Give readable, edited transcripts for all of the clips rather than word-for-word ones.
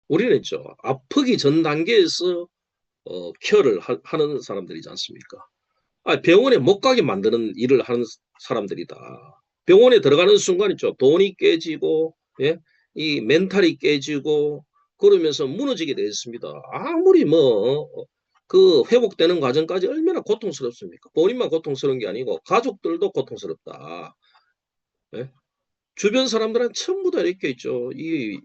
우리는 있죠. 아프기 전 단계에서 케어를 하는 사람들이지 않습니까? 병원에 못 가게 만드는 일을 하는 사람들이다. 병원에 들어가는 순간 있죠. 돈이 깨지고, 예? 이 멘탈이 깨지고, 그러면서 무너지게 되어 있습니다. 아무리 그 회복되는 과정까지 얼마나 고통스럽습니까? 본인만 고통스러운 게 아니고, 가족들도 고통스럽다. 예? 주변 사람들은 전부 다 이렇게 있죠. 이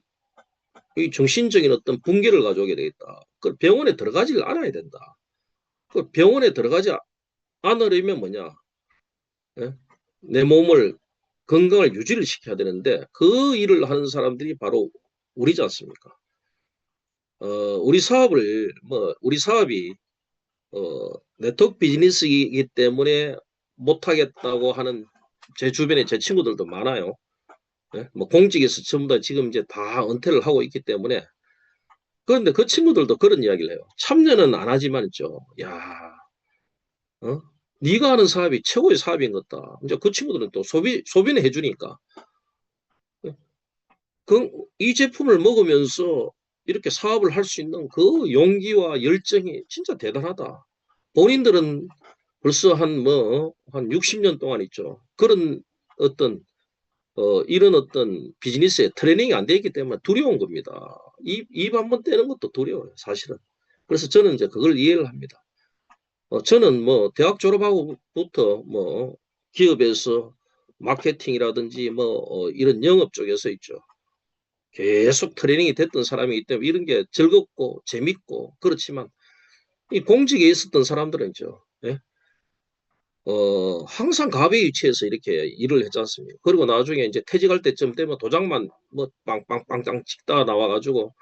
정신적인 어떤 붕괴를 가져오게 되겠다. 그 병원에 들어가지를 않아야 된다. 그 병원에 들어가지 않으려면 뭐냐? 예? 내 몸을 건강을 유지를 시켜야 되는데 그 일을 하는 사람들이 바로 우리지 않습니까? 우리 사업을 우리 사업이 네트워크 비즈니스이기 때문에 못하겠다고 하는 제 주변에 제 친구들도 많아요. 예? 뭐 공직에서 전부 다 지금 이제 다 은퇴를 하고 있기 때문에 그런데 그 친구들도 그런 이야기를 해요. 참여는 안 하지만 있죠. 야, 어? 네가 하는 사업이 최고의 사업인 것 같다. 이제 그 친구들은 또 소비는 해주니까 이 제품을 먹으면서 이렇게 사업을 할 수 있는 그 용기와 열정이 진짜 대단하다. 본인들은 벌써 한 60년 동안 있죠. 그런 어떤, 이런 어떤 비즈니스에 트레이닝이 안 돼 있기 때문에 두려운 겁니다. 입 한번 떼는 것도 두려워요, 사실은. 그래서 저는 이제 그걸 이해를 합니다. 저는 대학 졸업하고부터 기업에서 마케팅이라든지 이런 영업 쪽에서 있죠. 계속 트레이닝이 됐던 사람이기 때문에 이런 게 즐겁고 재밌고 그렇지만 이 공직에 있었던 사람들은죠. 예? 항상 갑의 위치에서 이렇게 일을 했지 않습니까? 그리고 나중에 이제 퇴직할 때쯤 되면 도장만 빵빵빵빵 찍다가 나와가지고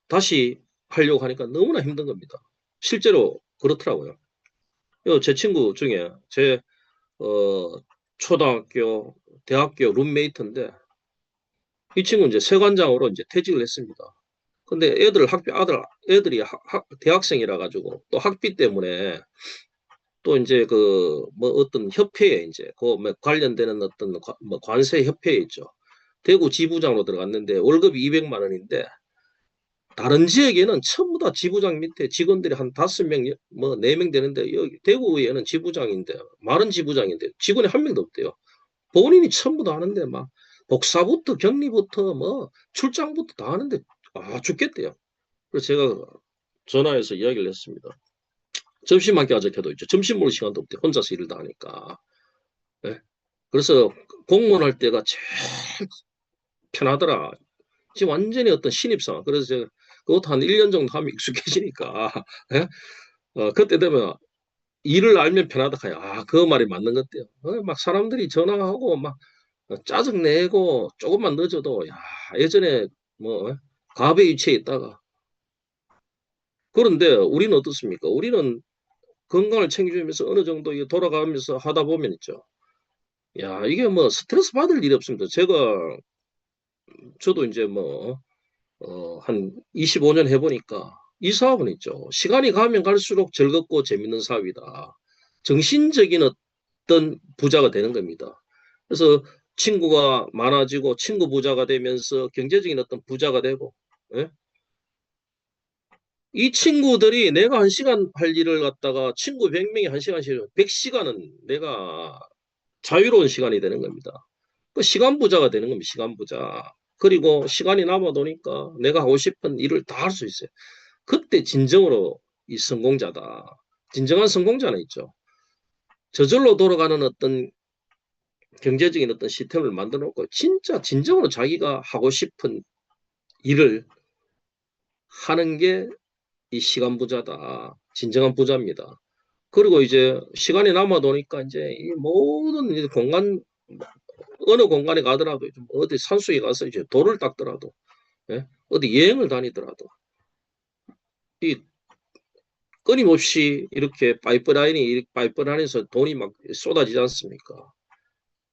다시 하려고 하니까 너무나 힘든 겁니다. 실제로 그렇더라고요. 제 친구 중에 제 어, 초등학교, 대학교 룸메이트인데 이 친구는 이제 세관장으로 이제 퇴직을 했습니다. 근데 애들이 대학생이라 가지고 또 학비 때문에 또 이제 어떤 협회에 이제 관련되는 어떤 관세 협회에 있죠. 대구 지부장으로 들어갔는데 월급이 200만 원인데 다른 지역에는 전부 다 지부장 밑에 직원들이 한 5명, 4명 되는데 여기 대구에는 지부장인데 마른 지부장인데 직원이 한 명도 없대요. 본인이 전부 다 하는데 막 복사부터 격리부터 출장부터 다 하는데 죽겠대요. 그래서 제가 전화해서 이야기를 했습니다. 점심 한 끼 하자 해도 있죠. 점심 먹을 시간도 없대. 혼자서 일을 다 하니까. 예? 그래서 공무원 할 때가 제일 편하더라. 지금 완전히 어떤 신입사원. 그래서 제가 그것도 한 1년 정도 하면 익숙해지니까. 예? 그때 되면 일을 알면 편하다. 그 말이 맞는 것 같아요. 막 사람들이 전화하고 막 짜증내고 조금만 늦어도 예전에 뭐 갑의 위치에 있다가 그런데 우리는 어떻습니까? 우리는 건강을 챙겨주면서 어느 정도 돌아가면서 하다 보면 있죠. 이게 스트레스 받을 일이 없습니다. 저도 이제 한 25년 해보니까 이 사업은 있죠. 시간이 가면 갈수록 즐겁고 재밌는 사업이다. 정신적인 어떤 부자가 되는 겁니다. 그래서 친구가 많아지고 친구 부자가 되면서 경제적인 어떤 부자가 되고, 예? 이 친구들이 내가 1시간 할 일을 갖다가 친구 100명이 1시간씩 100시간은 내가 자유로운 시간이 되는 겁니다. 그 시간 부자가 되는 겁니다. 시간 부자. 그리고 시간이 남아도니까 내가 하고 싶은 일을 다 할 수 있어요. 그때 진정으로 이 성공자다. 진정한 성공자는 있죠. 저절로 돌아가는 어떤 경제적인 어떤 시스템을 만들어 놓고 진짜 진정으로 자기가 하고 싶은 일을 하는 게 이 시간 부자다. 진정한 부자입니다. 그리고 이제 시간이 남아도니까 이제 이 모든 이제 어느 공간에 가더라도 좀 어디 산속에 가서 이제 돌을 닦더라도, 예? 어디 여행을 다니더라도, 이 끊임없이 이렇게 파이프라인에서 돈이 막 쏟아지지 않습니까?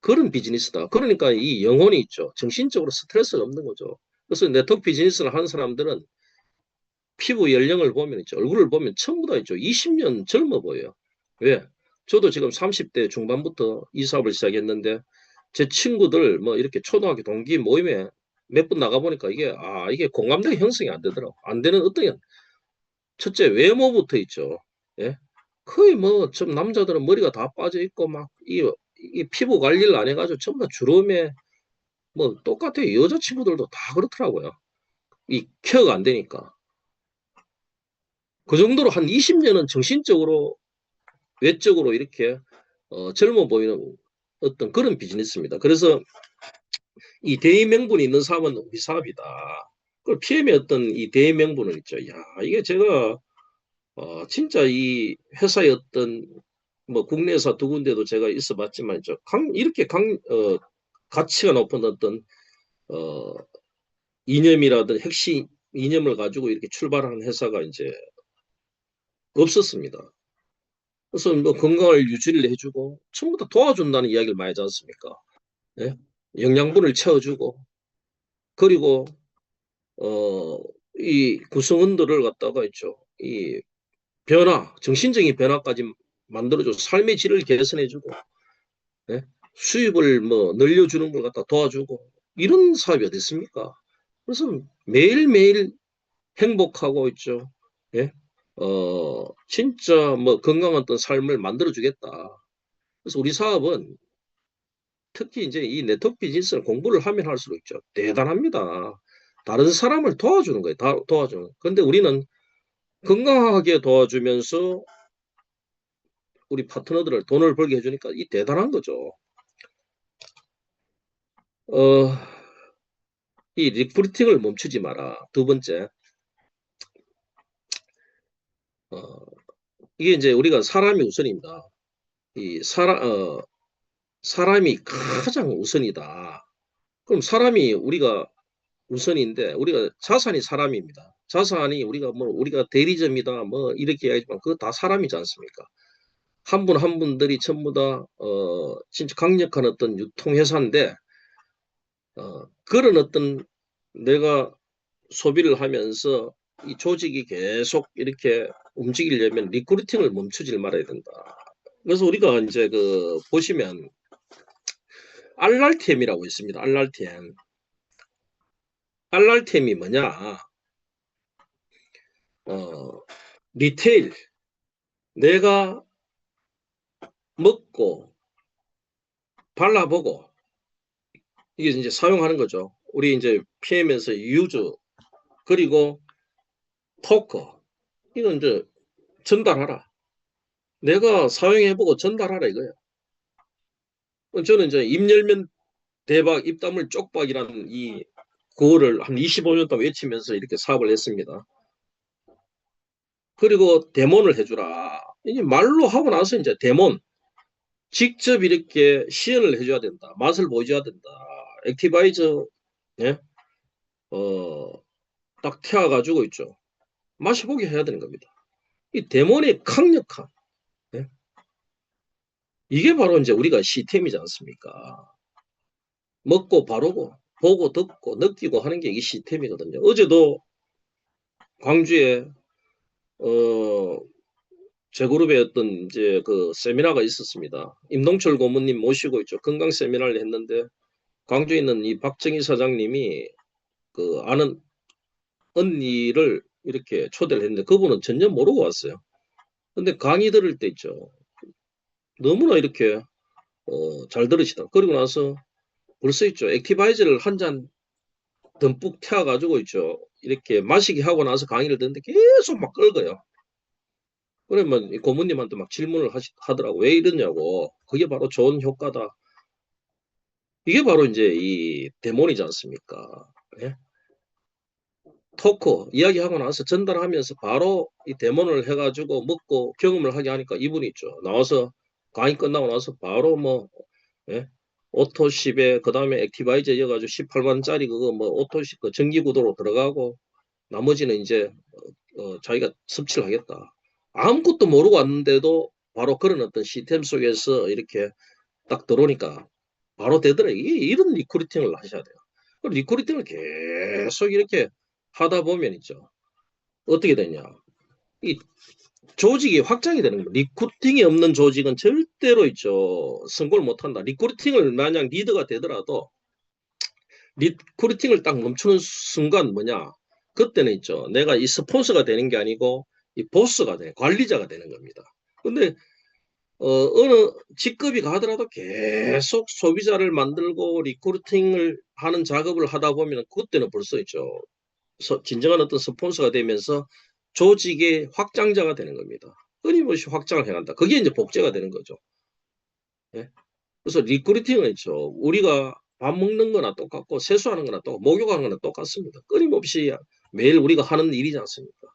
그런 비즈니스다. 그러니까 이 영혼이 있죠. 정신적으로 스트레스가 없는 거죠. 그래서 네트워크 비즈니스를 하는 사람들은 피부 연령을 보면 있죠. 얼굴을 보면 전부 다 있죠. 20년 젊어 보여요. 왜? 저도 지금 30대 중반부터 이 사업을 시작했는데 제 친구들 이렇게 초등학교 동기 모임에 몇 번 나가보니까 이게 공감대 형성이 안 되더라고. 안 되는 어떤, 첫째, 외모부터 있죠. 예? 거의 뭐, 좀 남자들은 머리가 다 빠져 있고, 막, 이 피부 관리를 안 해가지고 전부 다 주름에, 뭐, 똑같아요. 여자친구들도 다 그렇더라고요. 이 케어가 안 되니까. 그 정도로 한 20년은 정신적으로, 외적으로 이렇게, 젊어 보이는 어떤 그런 비즈니스입니다. 그래서 이 대의 명분이 있는 사업은 우리 사업이다. 그 PM의 어떤 이 대의 명분은 있죠. 야, 이게 제가 진짜 이 회사의 어떤 뭐 국내회사 두 군데도 제가 있어봤지만 이렇게 가치가 높은 어떤 어, 이념이라든 핵심 이념을 가지고 이렇게 출발하는 회사가 이제 없었습니다. 그래서 뭐 건강을 유지를 해주고 전부 다 도와준다는 이야기를 많이 하지 않습니까? 예? 영양분을 채워주고 그리고 어, 이 구성원들을 갖다가 있죠. 이 정신적인 변화까지 만들어줘 삶의 질을 개선해주고 예? 수입을 뭐 늘려주는 걸 갖다 도와주고 이런 사업이 어디 있습니까? 그래서 매일매일 행복하고 있죠. 예? 진짜 뭐 건강한 어떤 삶을 만들어주겠다. 그래서 우리 사업은 특히 이제 이 네트워크 비즈니스를 공부를 하면 할수록 있죠. 대단합니다. 다른 사람을 도와주는 거예요. 도와주는. 근데 우리는 건강하게 도와주면서 우리 파트너들을 돈을 벌게 해주니까 이 대단한 거죠. 어, 이 리크루팅을 멈추지 마라. 두 번째, 어, 이게 이제 우리가 사람이 우선입니다. 사람이 가장 우선이다. 그럼 사람이 우리가 우선인데 우리가 자산이 사람입니다. 자산이 우리가 대리점이다 뭐 이렇게 이야기하지만 그거 다 사람이지 않습니까? 한 분 한 분들이 전부 다 진짜 강력한 어떤 유통회사인데 그런 어떤 내가 소비를 하면서 이 조직이 계속 이렇게 움직이려면 리크루팅을 멈추질 말아야 된다. 그래서 우리가 이제 보시면 RRTM이라고 있습니다. RRTM. RRTM이 뭐냐? 어, 리테일. 내가 먹고 발라보고 이게 이제 사용하는 거죠. 우리 이제 PM에서 유저 그리고 토커 이건 이제 전달하라. 내가 사용해보고 전달하라 이거예요. 저는 이제 입 열면 대박, 입 다물 쪽박이라는 이 구호를 한 25년 동안 외치면서 이렇게 사업을 했습니다. 그리고 데모를 해주라. 이게 말로 하고 나서 이제 데모 직접 이렇게 시연을 해줘야 된다. 맛을 보여줘야 된다. 액티바이저 예? 어, 딱 태워가지고 있죠. 마셔보게 해야 되는 겁니다. 이 데몬의 강력한 예? 이게 바로 이제 우리가 시스템이지 않습니까? 먹고 바르고 보고 듣고 느끼고 하는 게 이게 시스템이거든요. 어제도 광주에 어, 제 그룹의 어떤 이제 세미나가 있었습니다. 임동철 고문님 모시고 있죠. 건강 세미나를 했는데 광주에 있는 이 박정희 사장님이 아는 언니를 이렇게 초대를 했는데 그분은 전혀 모르고 왔어요. 근데 강의 들을 때 있죠. 너무나 이렇게 잘 들으시다. 그리고 나서 벌써 있죠. 액티바이저를 한 잔 듬뿍 태워가지고 있죠. 이렇게 마시게 하고 나서 강의를 듣는데 계속 막 끓어요. 그러면 이 고모님한테 막 질문을 하더라고. 왜 이러냐고. 그게 바로 좋은 효과다. 이게 바로 이제 이 데몬이지 않습니까? 예? 토크 이야기하고 나서 전달하면서 바로 이 데몬을 해가지고 먹고 경험을 하게 하니까 이분이 있죠. 나와서 강의 끝나고 나서 바로 뭐 예? 오토십에 그다음에 액티바이저 이어가지고 18만짜리 그거 뭐 오토십 그 전기구도로 들어가고 나머지는 이제 자기가 섭취를 하겠다. 아무것도 모르고 왔는데도 바로 그런 어떤 시스템 속에서 이렇게 딱 들어오니까 바로 되더라. 이런 리크루팅을 하셔야 돼요. 리크루팅을 계속 이렇게 하다 보면 있죠. 어떻게 되냐. 이 조직이 확장이 되는 거예요. 리크루팅이 없는 조직은 절대로 있죠. 성공을 못한다. 리크루팅을 만약 리더가 되더라도 리크루팅을 딱 멈추는 순간 뭐냐? 그때는 있죠. 내가 이 스폰서가 되는 게 아니고 이 보스가 돼, 관리자가 되는 겁니다. 근데 어느 직급이 가더라도 계속 소비자를 만들고 리크루팅을 하는 작업을 하다 보면 그때는 벌써 있죠. 진정한 어떤 스폰서가 되면서 조직의 확장자가 되는 겁니다. 끊임없이 확장을 해간다. 그게 이제 복제가 되는 거죠. 예? 그래서 리크루팅은 있죠. 우리가 밥 먹는 거나 똑같고 세수하는 거나 똑같고 목욕하는 거나 똑같습니다. 끊임없이 매일 우리가 하는 일이지 않습니까?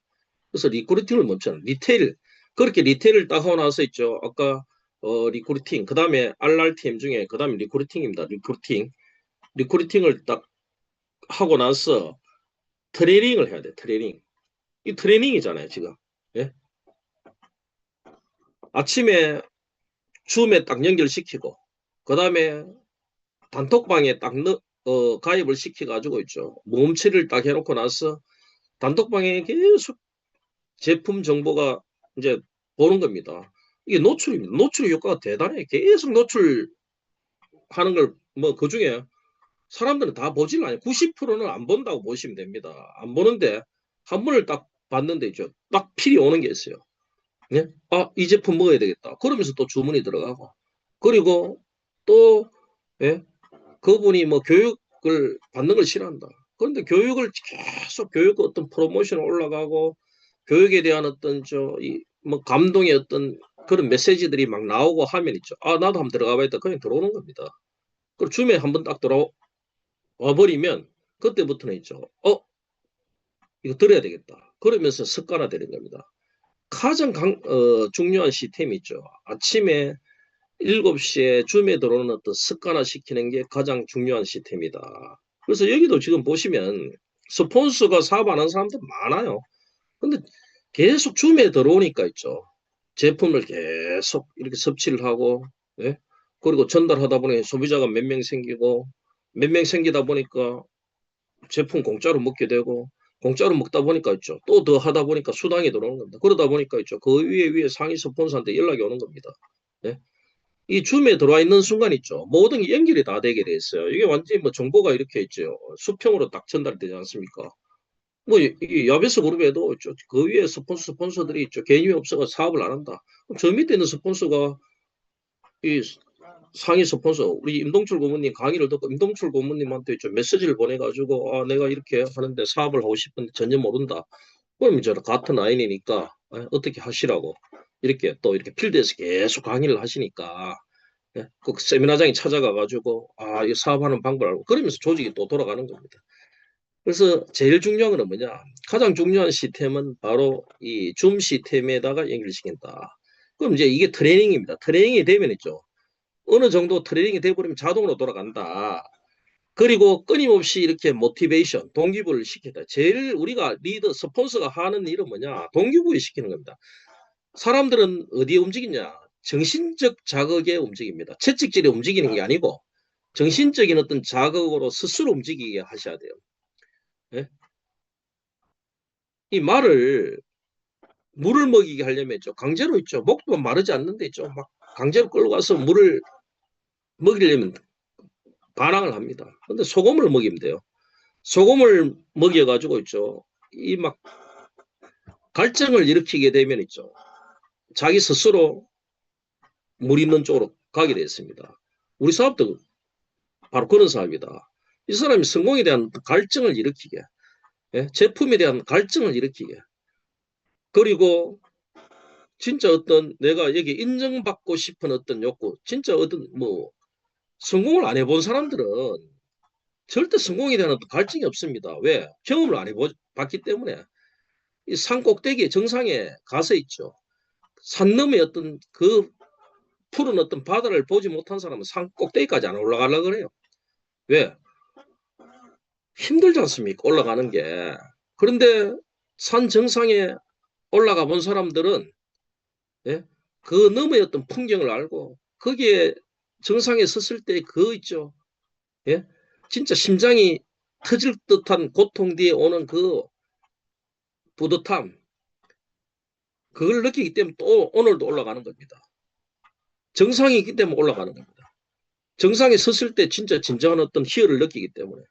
그래서 리크루팅을 멈춰는 리테일 그렇게 리테일을 딱 하고 나서 있죠. 아까 리크루팅 그 다음에 RRTM 중에 그 다음에 리크루팅입니다. 리크루팅을 딱 하고 나서 트레이닝을 해야 돼. 트레이닝 이 트레이닝이잖아요 지금. 예? 아침에 줌에 딱 연결시키고 그 다음에 단톡방에 딱 가입을 시켜가지고 있죠. 모음치를 딱 해놓고 나서 단톡방에 계속 제품 정보가 이제 보는 겁니다. 이게 노출입니다. 노출 효과가 대단해. 계속 노출하는 걸 뭐 그 중에 사람들은 다 보질 않아요. 90%는 안 본다고 보시면 됩니다. 안 보는데 한 번을 딱 봤는데 있죠. 딱 필이 오는 게 있어요. 예? 아, 이 제품 먹어야 되겠다. 그러면서 또 주문이 들어가고. 그리고 또 예? 그분이 뭐 교육을 받는 걸 싫어한다. 그런데 교육을 계속 교육 어떤 프로모션 올라가고 교육에 대한 어떤 뭐 감동의 어떤 그런 메시지들이 막 나오고 하면 있죠. 아, 나도 한번 들어가 봐야겠다. 그냥 들어오는 겁니다. 그리고 줌에 한번 딱 들어와 버리면 그때부터는 있죠. 이거 들어야 되겠다. 그러면서 습관화되는 겁니다. 가장 중요한 시스템이 있죠. 아침에 7시에 줌에 들어오는 어떤 습관화 시키는 게 가장 중요한 시스템이다. 그래서 여기도 지금 보시면 스폰서가 사업 안 하는 사람들 많아요. 근데 계속 줌에 들어오니까 있죠. 제품을 계속 이렇게 섭취를 하고, 예? 그리고 전달하다 보니 소비자가 몇 명 생기고, 몇 명 생기다 보니까 제품 공짜로 먹게 되고, 공짜로 먹다 보니까 있죠. 또 더 하다 보니까 수당이 들어오는 겁니다. 그러다 보니까 있죠. 그 위에 상위 스폰서한테 연락이 오는 겁니다. 예? 이 줌에 들어와 있는 순간 있죠. 모든 게 연결이 다 되게 돼 있어요. 이게 완전히 뭐 정보가 이렇게 있죠. 수평으로 딱 전달되지 않습니까? 뭐, 이 야베스 그룹에도 있죠. 그 위에 스폰서들이 있죠. 개념이 없어가 사업을 안 한다. 저 밑에 있는 스폰서가 이 상위 스폰서, 우리 임동출 고문님 강의를 듣고 임동출 고문님한테 있죠. 메시지를 보내가지고, 아, 내가 이렇게 하는데 사업을 하고 싶은데 전혀 모른다. 그럼 이제 같은 라인이니까 어떻게 하시라고. 이렇게 또 이렇게 필드에서 계속 강의를 하시니까 예? 그 세미나장에 찾아가가지고 이 사업하는 방법을 알고 그러면서 조직이 또 돌아가는 겁니다. 그래서 제일 중요한 건 뭐냐? 가장 중요한 시스템은 바로 이 줌 시스템에다가 연결시킨다. 그럼 이제 이게 트레이닝입니다. 트레이닝이 되면 있죠. 어느 정도 트레이닝이 돼버리면 자동으로 돌아간다. 그리고 끊임없이 이렇게 모티베이션, 동기부여를 시킨다. 제일 우리가 리더, 스폰서가 하는 일은 뭐냐? 동기부여 시키는 겁니다. 사람들은 어디에 움직이냐? 정신적 자극에 움직입니다. 채찍질에 움직이는 게 아니고 정신적인 어떤 자극으로 스스로 움직이게 하셔야 돼요. 예? 이 말을 물을 먹이게 하려면 있죠. 강제로 있죠. 목도 마르지 않는데 있죠. 막 강제로 끌고 가서 물을 먹이려면 반항을 합니다. 근데 소금을 먹이면 돼요. 소금을 먹여가지고 있죠. 이 막 갈증을 일으키게 되면 있죠. 자기 스스로 물 있는 쪽으로 가게 됐습니다. 우리 사업도 바로 그런 사업이다. 이 사람이 성공에 대한 갈증을 일으키게, 예? 제품에 대한 갈증을 일으키게, 그리고 진짜 어떤 내가 여기 인정받고 싶은 어떤 욕구, 진짜 어떤 뭐 성공을 안 해본 사람들은 절대 성공에 대한 어떤 갈증이 없습니다. 왜? 경험을 안 해봤기 때문에. 이 산 꼭대기 정상에 가서 있죠. 산 너머의 어떤 그 푸른 어떤 바다를 보지 못한 사람은 산 꼭대기까지 안 올라가려고 그래요. 왜? 힘들지 않습니까? 올라가는 게. 그런데 산 정상에 올라가 본 사람들은 예? 그 너머의 어떤 풍경을 알고 거기에 정상에 섰을 때 그 있죠. 예? 진짜 심장이 터질 듯한 고통 뒤에 오는 그 뿌듯함 그걸 느끼기 때문에 또 오늘도 올라가는 겁니다. 정상이 있기 때문에 올라가는 겁니다. 정상에 섰을 때 진짜 진정한 어떤 희열을 느끼기 때문에.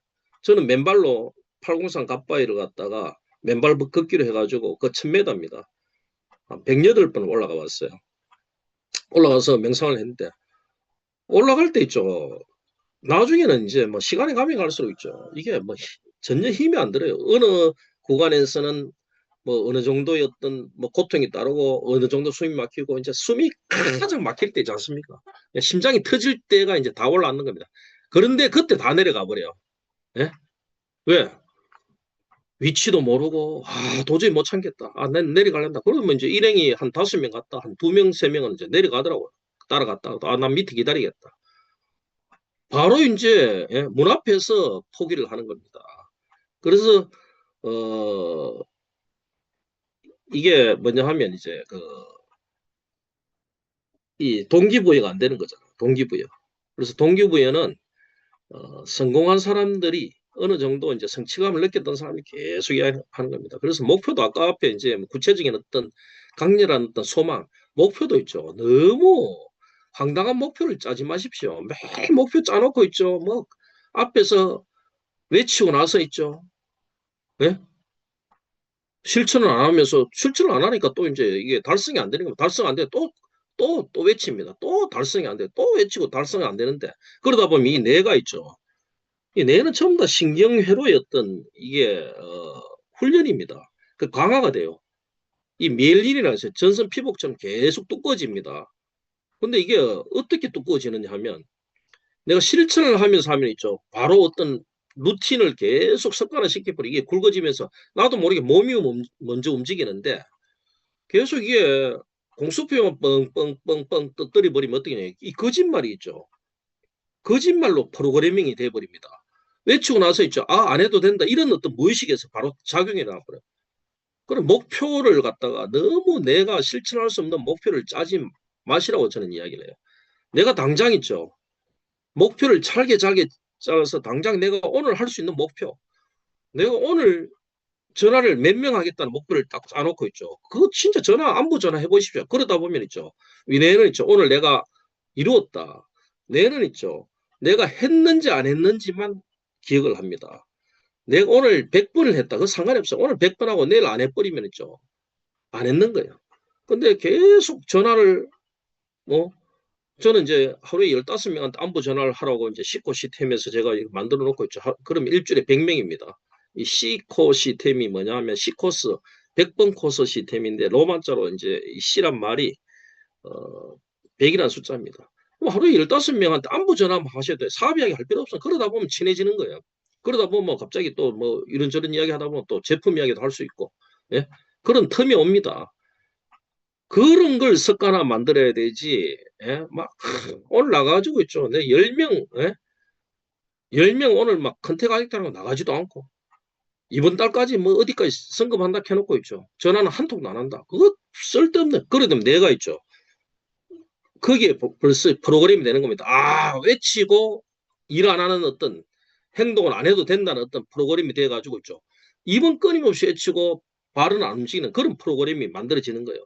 저는 맨발로 803 갓바위를 갔다가 맨발 걷기로 해가지고 그 1000m입니다. 한 108번 올라가 봤어요. 올라가서 명상을 했는데 올라갈 때 있죠. 나중에는 이제 뭐 시간이 가면 갈수록 있죠. 이게 뭐 전혀 힘이 안 들어요. 어느 구간에서는 뭐 어느 정도의 어떤 뭐 고통이 따르고 어느 정도 숨이 막히고 이제 숨이 가장 막힐 때지 않습니까? 심장이 터질 때가 이제 다 올라앉는 겁니다. 그런데 그때 다 내려가 버려요. 예? 왜? 위치도 모르고 도저히 못 참겠다. 난 내려가란다. 그러면 이제 일행이 한 5명 갔다 한 2명, 3명은 이제 내려가더라고요. 따라갔다. 난 밑에 기다리겠다. 바로 이제 문 앞에서 포기를 하는 겁니다. 그래서 어 이게 뭐냐 하면 이제 이 동기부여가 안 되는 거잖아. 동기부여. 그래서 동기부여는 성공한 사람들이 어느 정도 이제 성취감을 느꼈던 사람이 계속 이야기하는 겁니다. 그래서 목표도 아까 앞에 이제 구체적인 어떤 강렬한 어떤 소망, 목표도 있죠. 너무 황당한 목표를 짜지 마십시오. 매일 목표 짜놓고 있죠. 뭐 앞에서 외치고 나서 있죠. 예? 실천을 안 하면서 실천을 안 하니까 또 이제 이게 달성이 안 되는 겁니다. 달성 안 돼. 또 외칩니다. 또 달성이 안 돼. 또 외치고 달성이 안 되는데 그러다 보면 이 뇌가 있죠. 이 뇌는 전부 다 신경회로의 어떤 이게 훈련입니다. 그 강화가 돼요. 이 미엘린이라는 전선 피복처럼 계속 두꺼워집니다. 근데 이게 어떻게 두꺼워지느냐 하면 내가 실천을 하면서 하면 있죠. 바로 어떤 루틴을 계속 습관화 시켜버리고 이게 굵어지면서 나도 모르게 몸이 먼저 움직이는데 계속 이게 공수표만 뻥뻥뻥뻥 떠들이 버리면 어떻게 되냐. 이 거짓말이 있죠. 거짓말로 프로그래밍이 돼버립니다. 외치고 나서 있죠. 안 해도 된다. 이런 어떤 무의식에서 바로 작용이 나와버려요. 그럼 목표를 갖다가 너무 내가 실천할 수 없는 목표를 짜지 마시라고 저는 이야기를 해요. 내가 당장 있죠. 목표를 잘게 짜서 당장 내가 오늘 할 수 있는 목표. 내가 오늘 전화를 몇 명 하겠다는 목표를 딱 짜놓고 있죠. 그거 진짜 안부 전화 해보십시오. 그러다 보면 있죠. 내는 있죠. 오늘 내가 이루었다. 내는 있죠. 내가 했는지 안 했는지만 기억을 합니다. 내가 오늘 100번을 했다. 그 상관이 없어. 오늘 100번 하고 내일 안 해버리면 있죠. 안 했는 거예요. 근데 계속 전화를 뭐 저는 이제 하루에 15명한테 안부 전화를 하라고 이제 시코 시스템에서 제가 만들어 놓고 있죠. 그럼 일주일에 100명입니다. 이 시코 시스템이 뭐냐 하면 시코스 100번 코스 시스템인데 로마자로 이제 이 C란 말이 100이라는 숫자입니다. 그럼 하루에 15명한테 안부 전화만 하셔야 돼요. 사업 이야기 할 필요 없어. 그러다 보면 친해지는 거예요. 그러다 보면 뭐 갑자기 또 뭐 이런저런 이야기 하다 보면 또 제품 이야기도 할 수 있고 예? 그런 텀이 옵니다. 그런 걸 습관화 만들어야 되지. 예? 막 오늘 나가가지고 있죠. 내 10명, 예? 10명 오늘 막 컨택하겠다는 거 나가지도 않고 이번 달까지 뭐 어디까지 성금한다 해놓고 있죠. 전화는 한 통도 안 한다. 그거 쓸데없는. 그러면 내가 있죠. 거기에 벌써 프로그램이 되는 겁니다. 외치고 일 안 하는 어떤 행동을 안 해도 된다는 어떤 프로그램이 돼가지고 있죠. 이번 끊임없이 외치고 발은 안 움직이는 그런 프로그램이 만들어지는 거예요.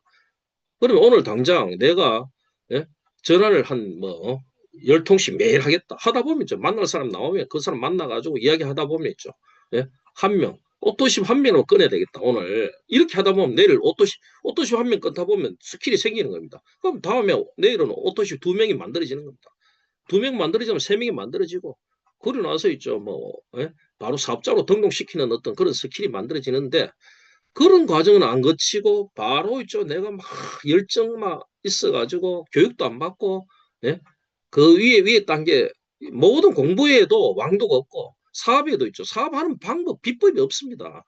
그러면 오늘 당장 내가 예? 전화를 한 뭐 10통씩 매일 하겠다 하다 보면 있죠. 만날 사람 나오면 그 사람 만나가지고 이야기하다 보면 있죠. 예? 한 명, 오토십 한 명으로 끊어야 되겠다 오늘. 이렇게 하다 보면 내일 오토십 한 명 끊다 보면 스킬이 생기는 겁니다. 그럼 다음에 내일은 오토십 2명이 만들어지는 겁니다. 2명 만들어지면 3명이 만들어지고 그러고 나서 있죠. 뭐 예? 바로 사업자로 등록시키는 어떤 그런 스킬이 만들어지는데 그런 과정은 안 거치고 바로 있죠. 내가 막 열정만 있어가지고 교육도 안 받고 예? 그 위에 단계 모든 공부에도 왕도가 없고 사업에도 있죠. 사업하는 방법 비법이 없습니다.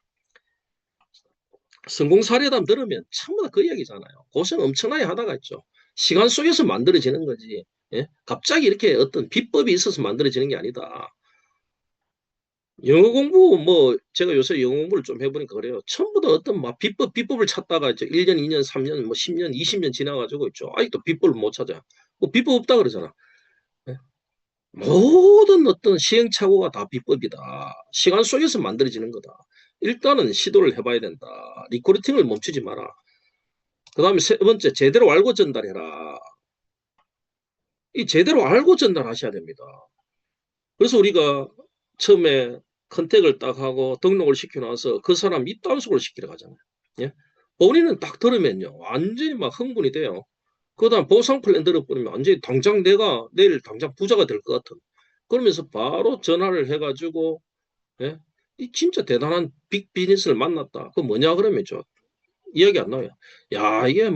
성공 사례담 들으면 전부 다 그 이야기잖아요. 고생 엄청나게 하다가 있죠. 시간 속에서 만들어지는 거지. 예? 갑자기 이렇게 어떤 비법이 있어서 만들어지는 게 아니다. 영어 공부 뭐 제가 요새 영어 공부를 좀 해보니까 그래요. 전부 다 어떤 막 비법을 찾다가 이제 1년, 2년, 3년, 뭐 10년, 20년 지나가지고 있죠. 아직도 비법을 못 찾아요. 뭐 비법 없다 그러잖아. 예? 모든 어떤 시행착오가 다 비법이다. 시간 속에서 만들어지는 거다. 일단은 시도를 해봐야 된다. 리크루팅을 멈추지 마라. 그 다음에 세 번째, 제대로 알고 전달해라. 이 제대로 알고 전달하셔야 됩니다. 그래서 우리가 처음에 컨택을 딱 하고 등록을 시켜놔서 그 사람 입단속을 시키러 가잖아요. 예? 본인은 딱 들으면요. 완전히 막 흥분이 돼요. 그다음 보상 플랜 들어버리면 완전히 당장 내가 내일 당장 부자가 될 것 같은. 그러면서 바로 전화를 해가지고, 예? 이 진짜 대단한 빅 비즈니스를 만났다. 그 뭐냐 그러면 저 이야기 안 나와요. 야, 이게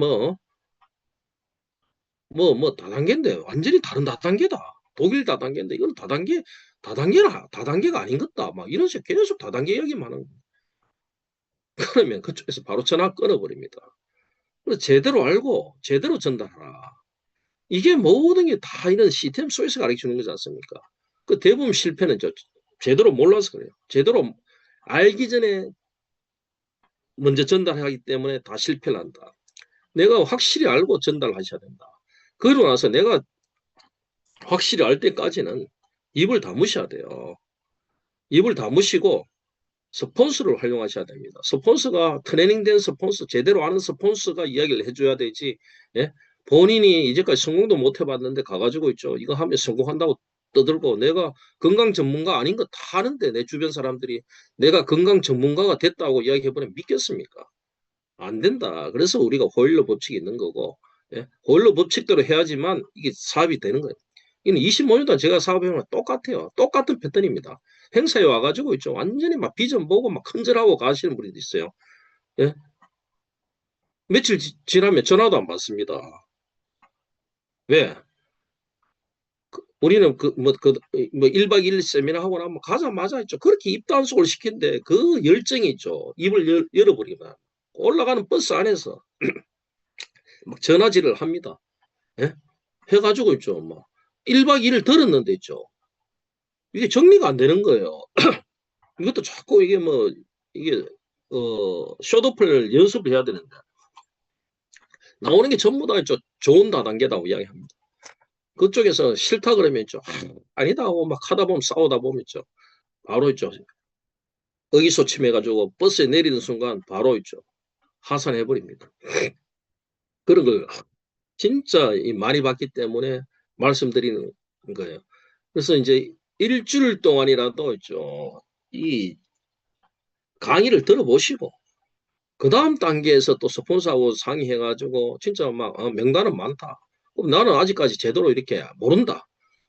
다단계인데 완전히 다른 다단계다. 독일 다단계인데 이건 다단계가 아닌 것다. 막 이런 식으로 계속 다단계 이야기만 하는 거예요. 그러면 그쪽에서 바로 전화 끊어버립니다. 그래서 제대로 알고 제대로 전달하라. 이게 모든 게 다 이런 시스템 속에서 가르쳐주는 거지 않습니까? 그 대부분 실패는 제대로 몰라서 그래요. 제대로 알기 전에 먼저 전달하기 때문에 다 실패를 한다. 내가 확실히 알고 전달하셔야 된다. 그러고 나서 내가 확실히 알 때까지는 입을 다무셔야 돼요. 입을 다무시고 스폰서를 활용하셔야 됩니다. 스폰서가 트레이닝된 스폰서, 제대로 아는 스폰서가 이야기를 해줘야 되지. 예? 본인이 이제까지 성공도 못 해봤는데 가가지고 있죠. 이거 하면 성공한다고 떠들고 내가 건강 전문가 아닌 거 다 아는데 내 주변 사람들이 내가 건강 전문가가 됐다고 이야기해보면 믿겠습니까? 안 된다. 그래서 우리가 호일러 법칙이 있는 거고, 예? 호일러 법칙대로 해야지만 이게 사업이 되는 거예요. 이는 25년 동안 제가 사업해보면 똑같아요. 똑같은 패턴입니다. 행사에 와가지고 있죠. 완전히 막 비전 보고 막 큰절하고 가시는 분들도 있어요. 예? 며칠 지나면 전화도 안 받습니다. 왜? 우리는 뭐 1박 2일 세미나 하고 나면 가자마자 있죠. 그렇게 입단속을 시킨데 그 열정이 있죠. 입을 열어버리면 올라가는 버스 안에서 막 전화질을 합니다. 예? 해가지고 있죠. 막 1박 2일 들었는데 있죠. 이게 정리가 안 되는 거예요. 이것도 자꾸 이게 숏오프를 연습을 해야 되는데 나오는 게 전부 다 있죠. 좋은 다단계다고 이야기합니다. 그쪽에서 싫다 그러면 있죠. 아니다 하고 막 하다 보면 싸우다 보면 있죠. 바로 있죠. 의기소침해가지고 버스에 내리는 순간 바로 있죠. 하산해버립니다. 그런 걸 진짜 많이 봤기 때문에 말씀드리는 거예요. 그래서 이제 일주일 동안이라도 있죠. 이 강의를 들어보시고 그 다음 단계에서 또 스폰서하고 상의해가지고 진짜 막 명단은 많다. 그럼 나는 아직까지 제대로 이렇게 모른다.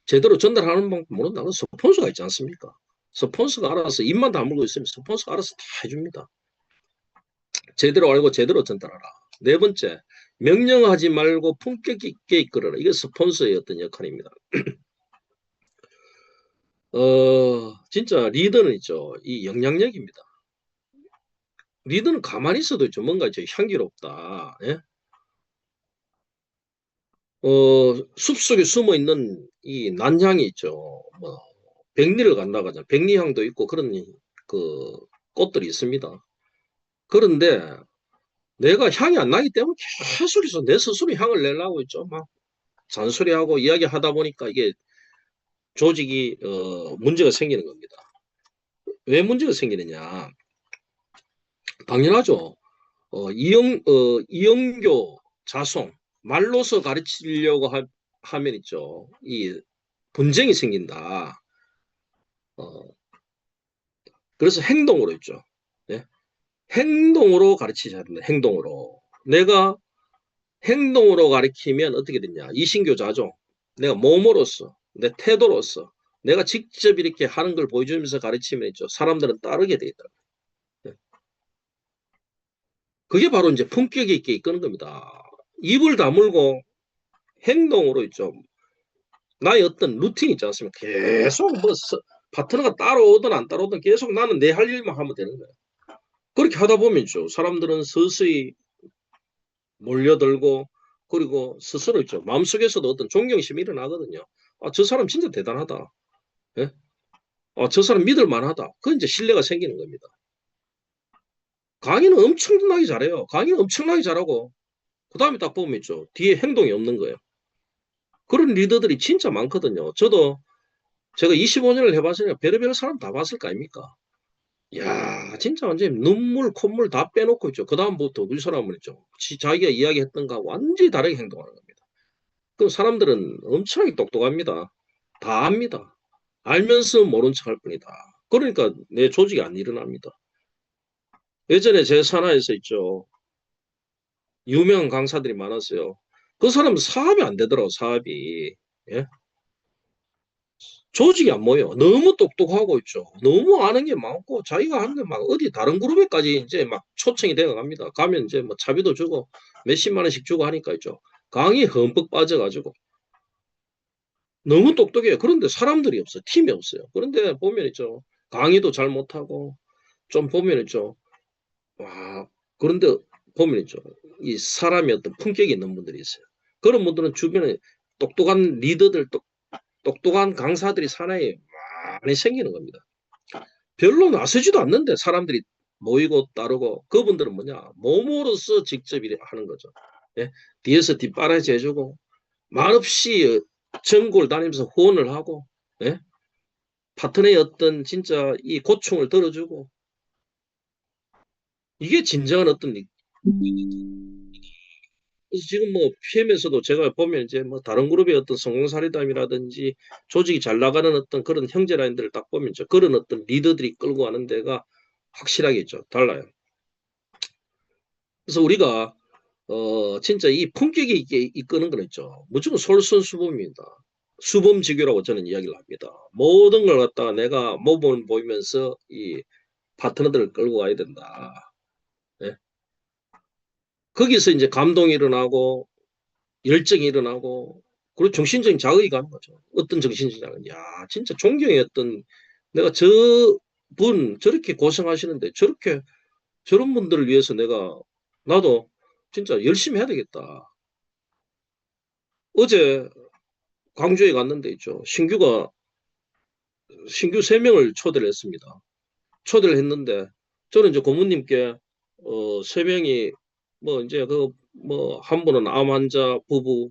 제대로 전달하는 방법 모른다. 그 스폰서가 있지 않습니까? 스폰서가 알아서 입만 다물고 있으면 스폰서가 알아서 다 해줍니다. 제대로 알고 제대로 전달하라. 네 번째, 명령하지 말고 품격 있게 이끌어라. 이게 스폰서의 어떤 역할입니다. 진짜 리더는 있죠. 이 영향력입니다. 리더는 가만히 있어도 있죠. 뭔가 이제 향기롭다. 예? 숲속에 숨어 있는 이 난향이 있죠. 뭐, 백리를 간다고 하잖아요. 백리향도 있고 그런 그 꽃들이 있습니다. 그런데 내가 향이 안 나기 때문에 계속해서 내 스스로 향을 내려고 있죠. 막 잔소리하고 이야기하다 보니까 이게 조직이 문제가 생기는 겁니다. 왜 문제가 생기느냐? 당연하죠. 이영교, 자송, 말로서 가르치려고 하면 있죠. 이 분쟁이 생긴다. 어, 그래서 행동으로 있죠. 네? 행동으로 가르치셔야 됩니다. 행동으로. 내가 행동으로 가르치면 어떻게 되냐. 이신교자죠. 내가 몸으로써, 내 태도로서, 내가 직접 이렇게 하는 걸 보여주면서 가르치면 있죠. 사람들은 따르게 돼 있다. 네. 그게 바로 이제 품격 있게 이끄는 겁니다. 입을 다물고 행동으로 있죠. 나의 어떤 루틴이 있지 않습니까? 계속 파트너가 따라오든 안 따라오든 계속 나는 내 할 일만 하면 되는 거예요. 그렇게 하다 보면 있죠. 사람들은 서서히 몰려들고 그리고 스스로 있죠. 마음속에서도 어떤 존경심이 일어나거든요. 아, 저 사람 진짜 대단하다. 예? 아, 저 사람 믿을 만하다. 그 이제 신뢰가 생기는 겁니다. 강의는 엄청나게 잘해요. 강의는 엄청나게 잘하고 그 다음에 딱 보면 있죠. 뒤에 행동이 없는 거예요. 그런 리더들이 진짜 많거든요. 저도 제가 25년을 해봤으니까 별의별 사람 다 봤을 거 아닙니까? 야, 진짜 완전히 눈물, 콧물 다 빼놓고 있죠. 그 다음부터 그 사람은 있죠. 자기가 이야기했던 거하고 완전히 다르게 행동하는 겁니다. 그 사람들은 엄청나게 똑똑합니다. 다 압니다. 알면서 모른 척 할 뿐이다. 그러니까 내 조직이 안 일어납니다. 예전에 제 산하에서 있죠. 유명 강사들이 많았어요. 그 사람은 사업이 안 되더라고, 사업이. 예? 조직이 안 모여. 너무 똑똑하고 있죠. 너무 아는 게 많고, 자기가 하는 게 막 어디 다른 그룹에까지 이제 막 초청이 되어 갑니다. 가면 이제 뭐 차비도 주고, 몇십만 원씩 주고 하니까 있죠. 강의 흠뻑 빠져가지고. 너무 똑똑해요. 그런데 사람들이 없어. 팀이 없어요. 그런데 보면 있죠. 강의도 잘 못하고, 좀 보면 있죠. 와, 그런데 보면 있죠. 이 사람이 어떤 품격이 있는 분들이 있어요. 그런 분들은 주변에 똑똑한 리더들, 똑똑한 강사들이 사나이 많이 생기는 겁니다. 별로 나서지도 않는데 사람들이 모이고 따르고 그분들은 뭐냐 몸으로서 직접 하는 거죠. 예? 뒤에서 뒷바라지 해주고 말없이 전국을 다니면서 후원을 하고 예? 파트너의 어떤 진짜 이 고충을 들어주고 이게 진정한 어떤 그래서 지금 뭐 PM에서도 제가 보면 이제 뭐 다른 그룹의 어떤 성공사례담이라든지 조직이 잘 나가는 어떤 그런 형제 라인들을 딱 보면 저 그런 어떤 리더들이 끌고 가는 데가 확실하게 있죠. 달라요. 그래서 우리가 진짜 이 품격이 있게 이끄는 건 있죠. 무조건 솔선수범입니다. 수범지교라고 저는 이야기를 합니다. 모든 걸 갖다가 내가 모범을 보이면서 이 파트너들을 끌고 가야 된다. 예? 거기서 이제 감동이 일어나고 열정이 일어나고 그리고 정신적인 자극이 가는 거죠. 어떤 정신적인 자극? 야, 진짜 존경의 어떤 내가 저분 저렇게 고생하시는데 저렇게 저런 분들을 위해서 내가 나도 진짜 열심히 해야 되겠다. 어제 광주에 갔는데 있죠. 신규 3명을 초대를 했습니다. 초대를 했는데 저는 이제 고모님께 3명이 뭐 이제 그 뭐 한 분은 암 환자 부부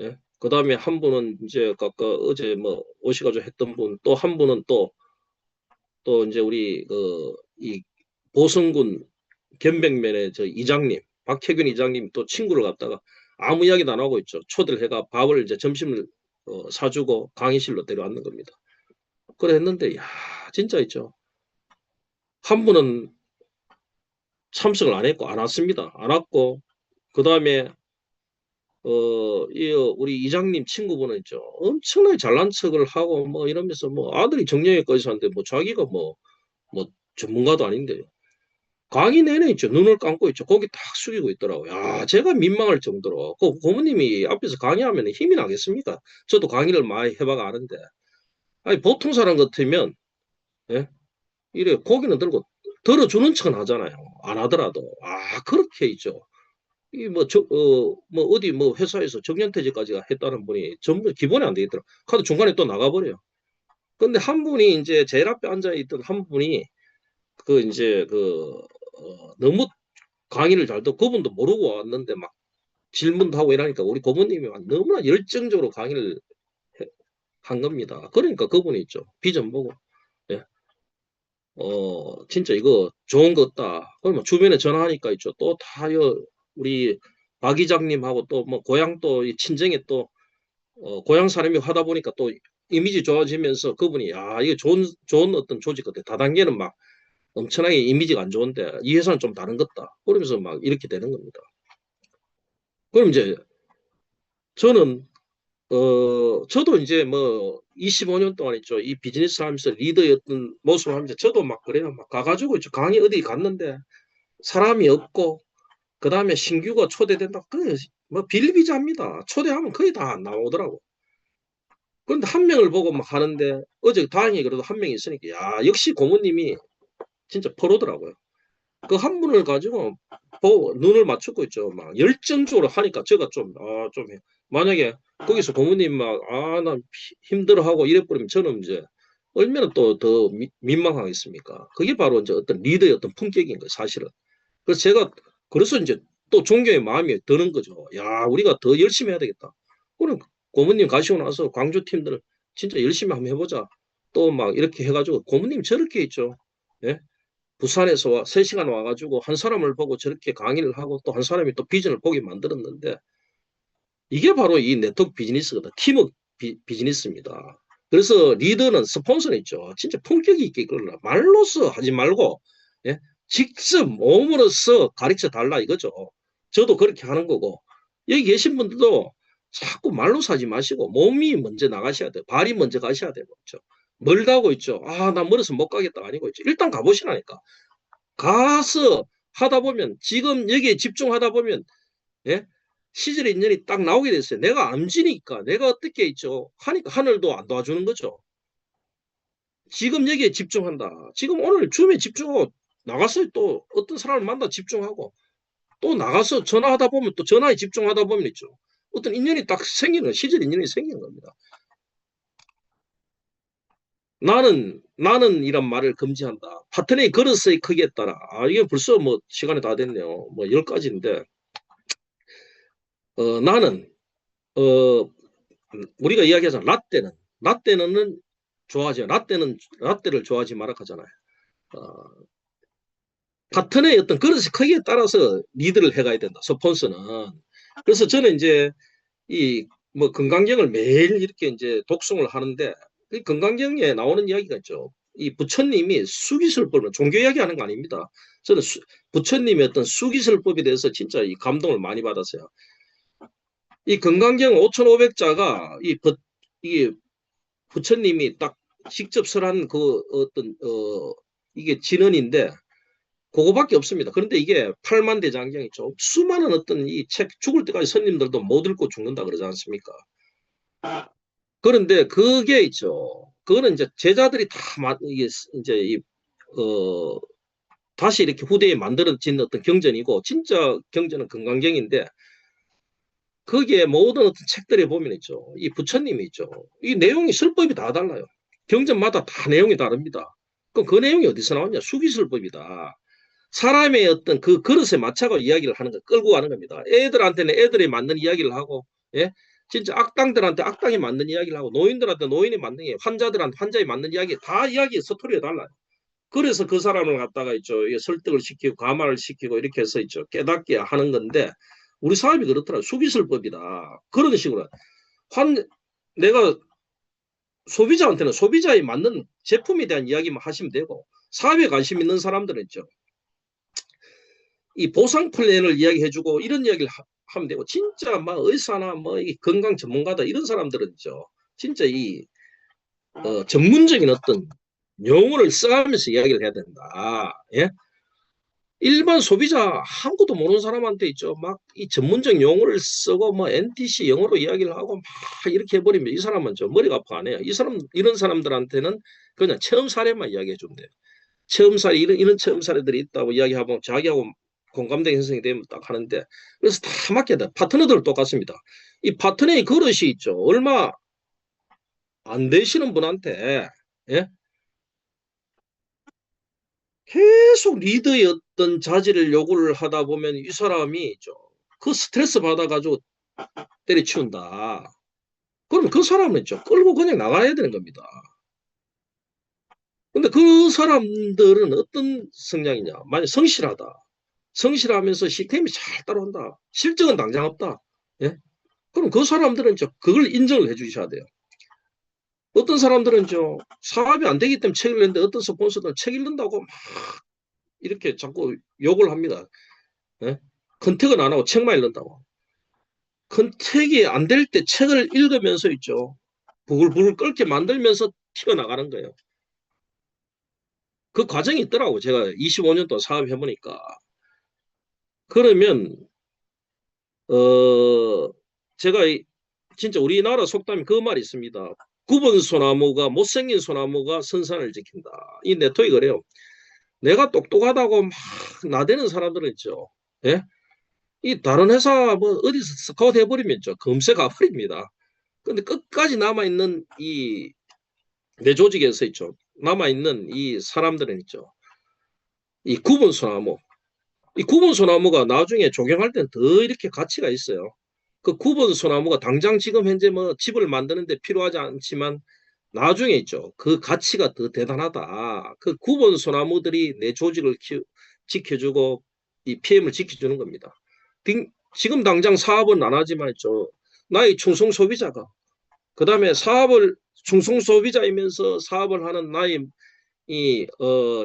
예? 그 다음에 한 분은 이제 아까 어제 뭐 오시가지고 했던 분, 또 한 분은 또 이제 우리 이 보성군 견백면의 저 이장님, 박혜균 이장님 또 친구를 갖다가 아무 이야기도 안 하고 있죠. 초대를 해가 밥을 이제 점심을 사주고 강의실로 데려왔는 겁니다. 그래 했는데, 야, 진짜 있죠. 한 분은 참석을 안 했고, 안 왔습니다. 안 왔고, 그 다음에 우리 이장님 친구분은 있죠. 엄청나게 잘난 척을 하고, 뭐, 이러면서, 뭐, 아들이 정형외과에서 하는데, 뭐, 자기가 뭐, 전문가도 아닌데, 강의 내내 있죠. 눈을 감고 있죠. 고개 딱 숙이고 있더라고요. 야, 제가 민망할 정도로. 그 고모님이 앞에서 강의하면 힘이 나겠습니까? 저도 강의를 많이 해봐가 아는데. 아니, 보통 사람 같으면, 예? 이래, 고개는 들고, 들어주는 척은 하잖아요. 안 하더라도. 아, 그렇게 있죠. 이 뭐 어디 뭐 회사에서 정년퇴직까지 했다는 분이 전부 기본이 안 돼 있더라. 카드 중간에 또 나가버려요. 근데 한 분이 이제 제일 앞에 앉아 있던 한 분이 그 이제 너무 강의를 잘 듣고 그분도 모르고 왔는데 막 질문도 하고 이러니까 우리 고모님이 막 너무나 열정적으로 강의를 한 겁니다. 그러니까 그분이 있죠. 비전 보고 예. 진짜 이거 좋은 것 같다. 그러면 주변에 전화하니까 있죠. 또 다요 우리 박 이장님하고 또 뭐 고향 또 친정에 또 고향 사람이 하다 보니까 또 이미지 좋아지면서 그분이 야 이게 좋은 어떤 조직 같아. 다단계는 막 엄청나게 이미지가 안 좋은데 이 회사는 좀 다른 것 같다. 그러면서 막 이렇게 되는 겁니다. 그럼 이제 저는 저도 이제 뭐 25년 동안 있죠. 이 비즈니스 하면서 리더였던 모습을 하면서 저도 막 그래요. 막 가가지고 있죠. 강의 어디 갔는데 사람이 없고 그 다음에 신규가 초대된다. 그뭐 빌비자입니다. 초대하면 거의 다 안 나오더라고. 그런데 한 명을 보고 막 하는데 어제 다행히 그래도 한 명이 있으니까 야 역시 고모님이 진짜 프로더라고요. 그 한 분을 가지고 눈을 맞추고 있죠. 막 열정적으로 하니까 제가 좀 만약에 거기서 고모님 막 나 힘들어하고 이래버리면 저는 이제 얼마나 또 더 민망하겠습니까? 그게 바로 이제 어떤 리더의 어떤 품격인 거예요, 사실은. 그래서 이제 또 존경의 마음이 드는 거죠. 야, 우리가 더 열심히 해야 되겠다. 그럼 고모님 가시고 나서 광주 팀들 진짜 열심히 한번 해보자. 또 막 이렇게 해가지고 고모님 저렇게 있죠. 예? 부산에서 3시간 와가지고 한 사람을 보고 저렇게 강의를 하고 또 한 사람이 또 비전을 보게 만들었는데 이게 바로 이 네트워크 비즈니스거든. 팀워크 비즈니스입니다. 그래서 리더는 스폰서는 있죠. 진짜 품격이 있게 이끌어라. 말로써 하지 말고, 예? 직접 몸으로써 가르쳐 달라 이거죠. 저도 그렇게 하는 거고, 여기 계신 분들도 자꾸 말로 사지 마시고, 몸이 먼저 나가셔야 돼요. 발이 먼저 가셔야 되고, 그렇죠? 멀다고 있죠. 아, 나 멀어서 못 가겠다. 아니고, 있죠. 일단 가보시라니까. 가서 하다 보면, 지금 여기에 집중하다 보면, 예? 시절의 인연이 딱 나오게 됐어요. 내가 암지니까, 내가 어떻게 있죠. 하니까 하늘도 안 도와주는 거죠. 지금 여기에 집중한다. 지금 오늘 줌에 집중하고 나가서 또 어떤 사람을 만나 집중하고 또 나가서 전화하다 보면 또 전화에 집중하다 보면 있죠. 어떤 인연이 딱 생기는, 시절 인연이 생기는 겁니다. 나는 이란 말을 금지한다. 파트너의 그릇의 크기에 따라. 아, 이게 벌써 뭐 시간이 다 됐네요. 뭐 10가지인데, 나는, 어, 우리가 이야기하잖아. 라떼는 좋아하지. 라떼를 좋아하지 마라 하잖아요. 어, 파트너의 어떤 그릇의 크기에 따라서 리드를 해가야 된다. 스폰서는. 그래서 저는 이제 이 뭐 건강경을 매일 이렇게 이제 독송을 하는데 이 건강경에 나오는 이야기가 있죠. 이 부처님이 수기술법을 종교 이야기하는 거 아닙니다. 저는 부처님의 어떤 수기술법에 대해서 진짜 이 감동을 많이 받았어요. 이 건강경 5,500자가 이 부처님이 딱 직접 설한 그 어떤 이게 진언인데 그거밖에 없습니다. 그런데 이게 8만 대장경이 죠. 수많은 어떤 이 책 죽을 때까지 손님들도 못 읽고 죽는다 그러지 않습니까? 그런데 그게 있죠. 그거는 이제 제자들이 다 이게 이제 다시 이렇게 후대에 만들어진 어떤 경전이고 진짜 경전은 건강경인데 거기에 모든 어떤 책들에 보면 있죠. 이 부처님이 있죠. 이 내용이 설법이 다 달라요. 경전마다 다 내용이 다릅니다. 그럼 그 내용이 어디서 나왔냐? 수기설법이다. 사람의 어떤 그 그릇에 맞춰서 이야기를 하는 거, 끌고 가는 겁니다. 애들한테는 애들에 맞는 이야기를 하고, 예? 진짜 악당들한테 악당에 맞는 이야기를 하고, 노인들한테 노인에 맞는 이야기, 환자들한테 환자에 맞는 이야기, 다 이야기 스토리가 달라요. 그래서 그 사람을 갖다가 있죠. 설득을 시키고, 감화를 시키고, 이렇게 해서 있죠. 깨닫게 하는 건데, 우리 사업이 그렇더라. 수기설법이다. 그런 식으로. 내가 소비자한테는 소비자에 맞는 제품에 대한 이야기만 하시면 되고, 사업에 관심 있는 사람들은 있죠. 이 보상 플랜을 이야기해주고 이런 이야기를 하면 되고 진짜 막 의사나 뭐 이 건강 전문가다 이런 사람들은 있죠. 진짜 이 전문적인 어떤 용어를 써가면서 이야기를 해야 된다. 예? 일반 소비자 아무것도 모르는 사람한테 있죠. 막 이 전문적 용어를 쓰고 뭐 NTC 영어로 이야기를 하고 막 이렇게 해버리면 이 사람은 좀 머리가 아파 안 해요. 이런 사람들한테는 그냥 체험 사례만 이야기해 주면 돼요. 체험 사례 이런 체험 사례들이 있다고 이야기하고 자기하고 공감대 형성이 되면 딱 하는데 그래서 다 맞게 돼. 파트너들 똑같습니다. 이 파트너의 그릇이 있죠. 얼마 안 되시는 분한테 예? 계속 리더의 어떤 자질을 요구를 하다 보면 이 사람이 있죠. 그 스트레스 받아가지고 때려치운다. 그럼 그 사람은 있죠. 끌고 그냥 나가야 되는 겁니다. 근데 그 사람들은 어떤 성향이냐? 만약 성실하다. 성실하면서 시스템이 잘 따라온다. 실적은 당장 없다. 예? 그럼 그 사람들은 그걸 인정을 해 주셔야 돼요. 어떤 사람들은 사업이 안 되기 때문에 책을 냈는데 어떤 스폰서들은 책 읽는다고 막 이렇게 자꾸 욕을 합니다. 예? 컨택은 안 하고 책만 읽는다고. 컨택이 안 될 때 책을 읽으면서 있죠. 부글부글 끓게 만들면서 튀어나가는 거예요. 그 과정이 있더라고. 제가 25년 동안 사업해보니까. 그러면 제가 진짜 우리나라 속담이 그 말이 있습니다. 굽은 소나무가 못생긴 소나무가 선산을 지킨다. 이 네토이 그래요. 내가 똑똑하다고 막 나대는 사람들은 있죠. 예? 이 다른 회사 뭐 어디서 스카우트 해버리면 금세 가버립니다. 근데 끝까지 남아있는 내 조직에서 있죠. 남아있는 이 사람들은 있죠. 이 굽은 소나무. 이 굽은 소나무가 나중에 조경할 때는 더 이렇게 가치가 있어요. 그 굽은 소나무가 당장 지금 현재 뭐 집을 만드는데 필요하지 않지만 나중에 있죠. 그 가치가 더 대단하다. 그 굽은 소나무들이 내 조직을 지켜주고 이 PM을 지켜주는 겁니다. 지금 당장 사업은 안 하지만 있죠. 나의 충성 소비자가 그 다음에 충성 소비자이면서 사업을 하는 나의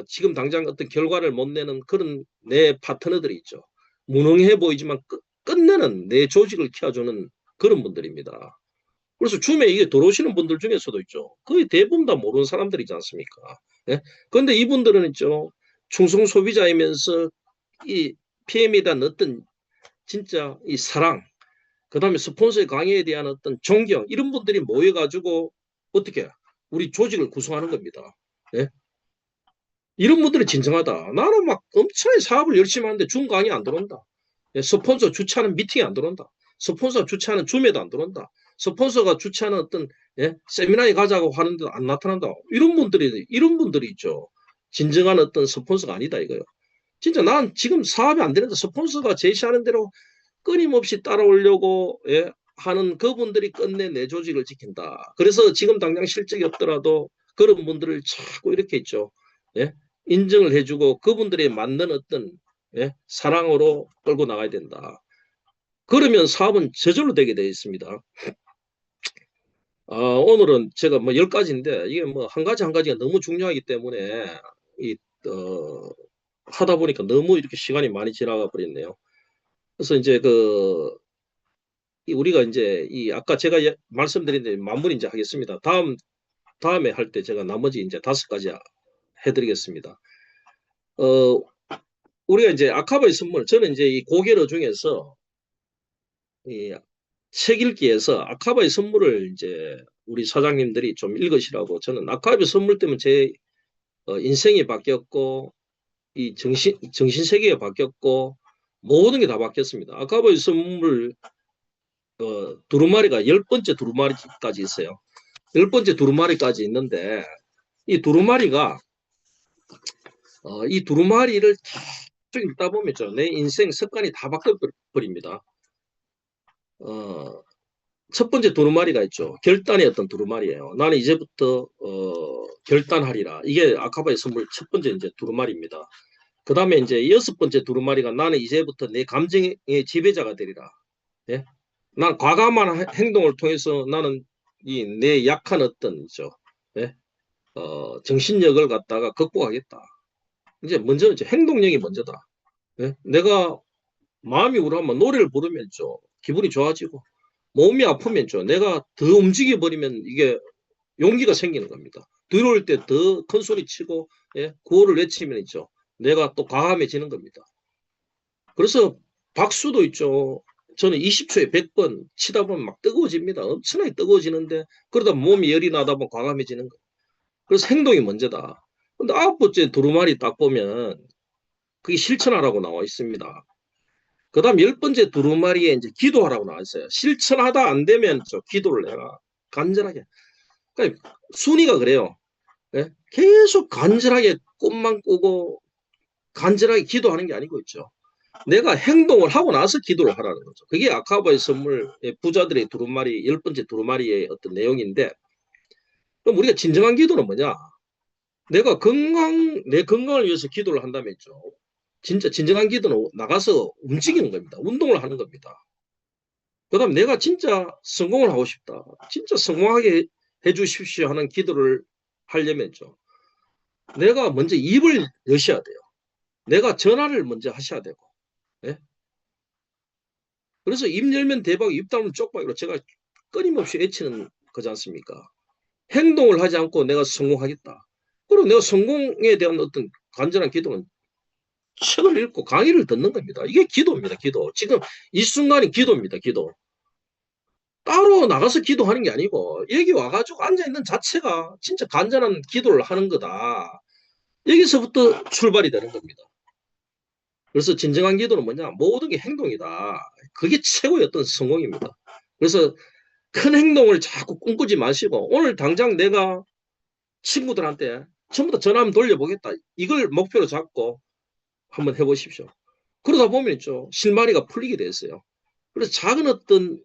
지금 당장 어떤 결과를 못 내는 그런 내 파트너들이 있죠. 무능해 보이지만 끝내는 내 조직을 키워주는 그런 분들입니다. 그래서 줌에 이게 들어오시는 분들 중에서도 있죠. 거의 대부분 다 모르는 사람들이지 않습니까? 예? 그런데 이분들은 있죠. 충성 소비자이면서 이 PM에 대한 어떤 진짜 이 사랑, 그 다음에 스폰서의 강의에 대한 어떤 존경, 이런 분들이 모여가지고 어떻게 우리 조직을 구성하는 겁니다. 예? 이런 분들이 진정하다. 나는 막 엄청나게 사업을 열심히 하는데 줌 강의 안 들어온다. 예, 스폰서 주최하는 미팅이 안 들어온다. 스폰서 주최하는 줌에도 안 들어온다. 스폰서가 주최하는 어떤 세미나에 가자고 하는데도 안 나타난다. 이런 분들이 있죠. 진정한 어떤 스폰서가 아니다 이거요. 진짜 난 지금 사업이 안 되는데 스폰서가 제시하는 대로 끊임없이 따라오려고 하는 그분들이 끝내 내 조직을 지킨다. 그래서 지금 당장 실적이 없더라도 그런 분들을 자꾸 이렇게 있죠. 예? 인정을 해주고 그분들이 맞는 어떤 사랑으로 끌고 나가야 된다. 그러면 사업은 저절로 되게 되어 있습니다. 오늘은 제가 뭐 10가지인데 이게 뭐 한 가지 한 가지가 너무 중요하기 때문에 이, 어, 하다 보니까 너무 이렇게 시간이 많이 지나가 버렸네요. 그래서 이제 우리가 이제 아까 제가 말씀드린 데 마무리 이제 하겠습니다. 다음에 할 때 제가 나머지 이제 5가지 해드리겠습니다. 어, 우리가 이제 아카바의 선물, 저는 이제 이 고개로 중에서 이 책 읽기에서 아카바의 선물을 이제 우리 사장님들이 좀 읽으시라고 저는 아카바의 선물 때문에 제 인생이 바뀌었고 이 정신 세계가 바뀌었고 모든 게 다 바뀌었습니다. 아카바의 선물 두루마리가 10번째 두루마리까지 있어요. 10번째 두루마리까지 있는데 이 두루마리가 이 두루마리를 쭉 읽다 보면 내 인생 습관이 다 바뀌어버립니다. 첫 번째 두루마리가 있죠. 결단의 어떤 두루마리예요. 나는 이제부터 결단하리라. 이게 아카바의 선물 첫 번째 이제 두루마리입니다. 그 다음에 이제 6번째 두루마리가 나는 이제부터 내 감정의 지배자가 되리라. 예? 난 과감한 행동을 통해서 나는 내 약한 어떤 예? 정신력을 갖다가 극복하겠다. 이제 먼저 이제 행동력이 먼저다. 예? 내가 마음이 우울하면 노래를 부르면 기분이 좋아지고 몸이 아프면 내가 더 움직여 버리면 이게 용기가 생기는 겁니다. 들어올 때 더 큰 소리 치고 구호를 외치면 내가 또 과감해지는 겁니다. 그래서 박수도 있죠. 저는 20초에 100번 치다 보면 막 뜨거워집니다. 엄청나게 뜨거워지는데 그러다 몸이 열이 나다 보면 과감해지는 거예요. 그래서 행동이 먼저다. 근데 9번째 두루마리 딱 보면 그게 실천하라고 나와 있습니다. 그 다음 10번째 두루마리에 이제 기도하라고 나와 있어요. 실천하다 안 되면 기도를 해라. 간절하게. 그러니까 순위가 그래요. 예? 계속 간절하게 꿈만 꾸고 간절하게 기도하는 게 아니고 있죠. 내가 행동을 하고 나서 기도를 하라는 거죠. 그게 아카바의 선물 부자들의 두루마리 10번째 두루마리의 어떤 내용인데 그럼 우리가 진정한 기도는 뭐냐? 내 건강을 위해서 기도를 한다면 진짜 진정한 기도는 나가서 움직이는 겁니다. 운동을 하는 겁니다. 그 다음 내가 진짜 성공을 하고 싶다. 진짜 성공하게 해주십시오 하는 기도를 하려면 내가 먼저 입을 여셔야 돼요. 내가 전화를 먼저 하셔야 되고. 예? 그래서 입 열면 대박, 입 닫으면 쪽박이로 제가 끊임없이 외치는 거지 않습니까? 행동을 하지 않고 내가 성공하겠다. 그리고 내가 성공에 대한 어떤 간절한 기도는 책을 읽고 강의를 듣는 겁니다. 이게 기도입니다. 기도. 지금 이 순간이 기도입니다. 기도. 따로 나가서 기도하는 게 아니고 여기 와가지고 앉아있는 자체가 진짜 간절한 기도를 하는 거다. 여기서부터 출발이 되는 겁니다. 그래서 진정한 기도는 뭐냐? 모든 게 행동이다. 그게 최고의 어떤 성공입니다. 그래서 큰 행동을 자꾸 꿈꾸지 마시고 오늘 당장 내가 친구들한테 전부 다 전화 한번 돌려보겠다. 이걸 목표로 잡고 한번 해보십시오. 그러다 보면 실마리가 풀리게 됐어요. 그래서 작은 어떤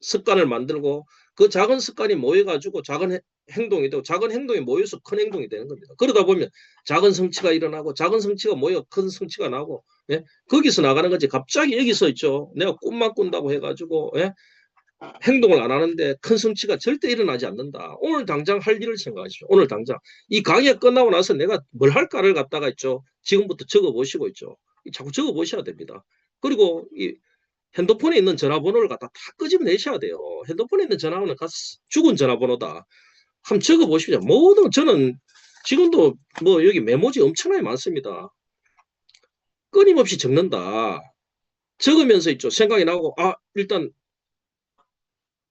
습관을 만들고 그 작은 습관이 모여가지고 작은 행동이 되고 작은 행동이 모여서 큰 행동이 되는 겁니다. 그러다 보면 작은 성취가 일어나고 작은 성취가 모여 큰 성취가 나고 거기서 나가는 거지. 갑자기 여기서 내가 꿈만 꾼다고 해가지고 행동을 안 하는데 큰 성취가 절대 일어나지 않는다. 오늘 당장 할 일을 생각하십시오. 오늘 당장. 이 강의가 끝나고 나서 내가 뭘 할까를 갖다가 있죠. 지금부터 적어 보시고 있죠. 자꾸 적어 보셔야 됩니다. 그리고 이 핸드폰에 있는 전화번호를 갖다 다 끄집어내셔야 돼요. 핸드폰에 있는 전화번호는 죽은 전화번호다. 한번 적어 보십시오. 모든 저는 지금도 뭐 여기 메모지 엄청나게 많습니다. 끊임없이 적는다. 적으면서 있죠. 생각이 나고 일단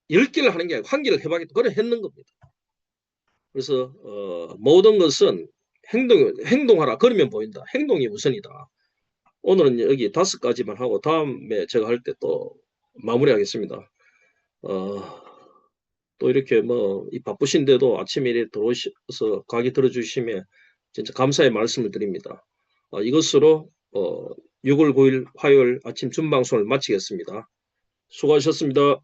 10개를 하는 게 아니고 한 개를 해봐야겠다. 그래 했는 겁니다. 그래서 모든 것은 행동하라. 그러면 보인다. 행동이 우선이다. 오늘은 여기 5가지만 하고 다음에 제가 할 때 또 마무리하겠습니다. 또 이렇게 뭐 이 바쁘신데도 아침에 이렇게 들어오셔서 강의 들어주시면 진짜 감사의 말씀을 드립니다. 이것으로 6월 9일 화요일 아침 준방송을 마치겠습니다. 수고하셨습니다.